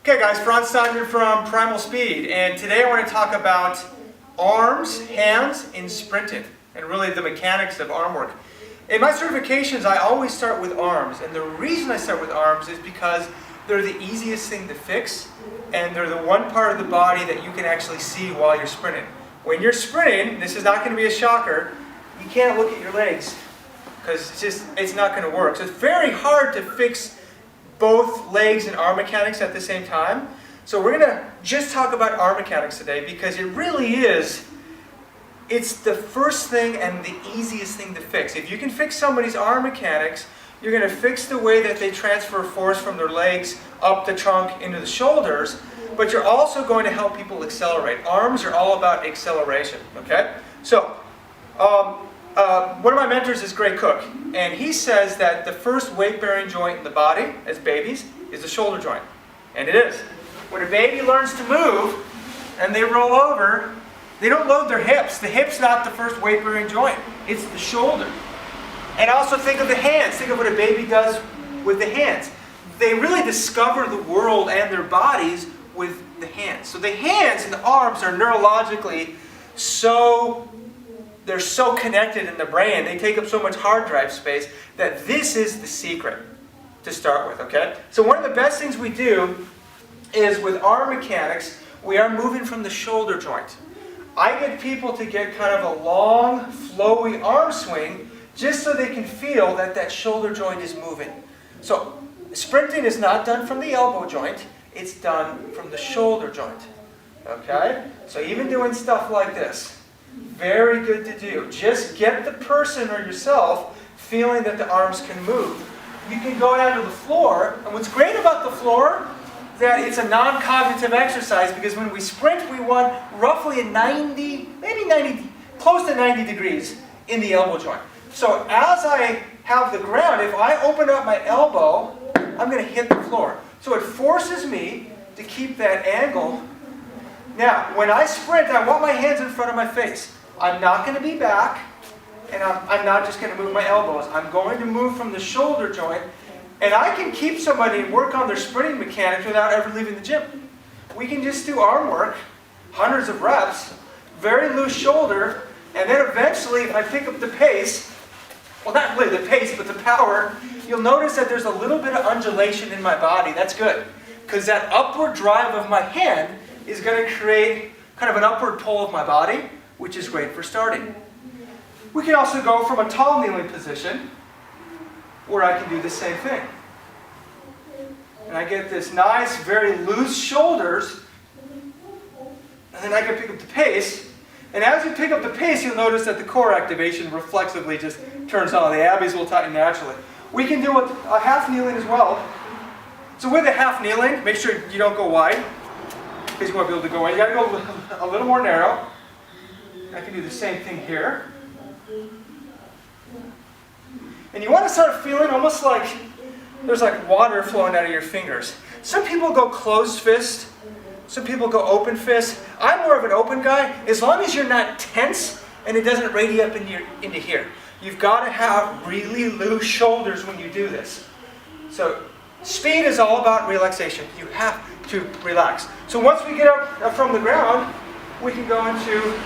Okay guys, Franz Steinman from Primal Speed, and today I want to talk about arms, hands in sprinting, and really the mechanics of arm work. In my certifications, I always start with arms, and the reason I start with arms is because they're the easiest thing to fix, and they're the one part of the body that you can actually see while you're sprinting. When you're sprinting, this is not going to be a shocker, you can't look at your legs, because it's not going to work. So it's very hard to fix both legs and arm mechanics at the same time. So we're going to just talk about arm mechanics today because it really is, it's the first thing and the easiest thing to fix. If you can fix somebody's arm mechanics, you're going to fix the way that they transfer force from their legs up the trunk into the shoulders, but you're also going to help people accelerate. Arms are all about acceleration, okay? So, one of my mentors is Gray Cook, and he says that the first weight-bearing joint in the body, as babies, is the shoulder joint. And it is. When a baby learns to move, and they roll over, they don't load their hips. The hip's not the first weight-bearing joint. It's the shoulder. And also think of the hands. Think of what a baby does with the hands. They really discover the world and their bodies with the hands. So the hands and the arms are neurologically they're so connected in the brain, they take up so much hard drive space that this is the secret to start with, okay? So one of the best things we do is with arm mechanics, we are moving from the shoulder joint. I get people to get kind of a long, flowy arm swing just so they can feel that that shoulder joint is moving. So sprinting is not done from the elbow joint, it's done from the shoulder joint, okay? So even doing stuff like this, very good to do. Just get the person or yourself feeling that the arms can move. You can go down to the floor, and what's great about the floor is that it's a non-cognitive exercise because when we sprint, we want roughly a 90, maybe 90, close to 90 degrees in the elbow joint. So as I have the ground, if I open up my elbow, I'm going to hit the floor. So it forces me to keep that angle. Now, when I sprint, I want my hands in front of my face. I'm not going to be back, and I'm not just going to move my elbows. I'm going to move from the shoulder joint, and I can keep somebody and work on their sprinting mechanics without ever leaving the gym. We can just do arm work, hundreds of reps, very loose shoulder, and then eventually, if I pick up the pace, well, not really the pace, but the power, you'll notice that there's a little bit of undulation in my body. That's good, because that upward drive of my hand is going to create kind of an upward pull of my body, which is great for starting. We can also go from a tall kneeling position where I can do the same thing. And I get this nice, very loose shoulders, and then I can pick up the pace. And as you pick up the pace, you'll notice that the core activation reflexively just turns on. The abs will tighten naturally. We can do a half kneeling as well. So with a half kneeling, make sure you don't go wide, because you won't be able to go wide. You got to go a little more narrow. I can do the same thing here. And you want to start feeling almost like there's like water flowing out of your fingers. Some people go closed fist. Some people go open fist. I'm more of an open guy. As long as you're not tense and it doesn't radiate up into here. You've got to have really loose shoulders when you do this. So speed is all about relaxation. You have to relax. So once we get up from the ground, we can go into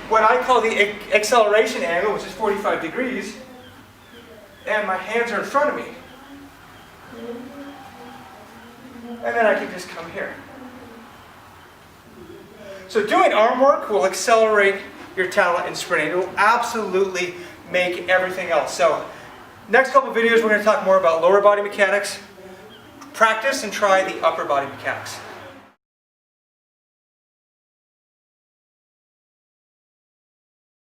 what I call the acceleration angle, which is 45 degrees, and my hands are in front of me. And then I can just come here. So doing arm work will accelerate your talent in sprinting. It will absolutely make everything else. So next couple of videos, we're going to talk more about lower body mechanics. Practice and try the upper body mechanics.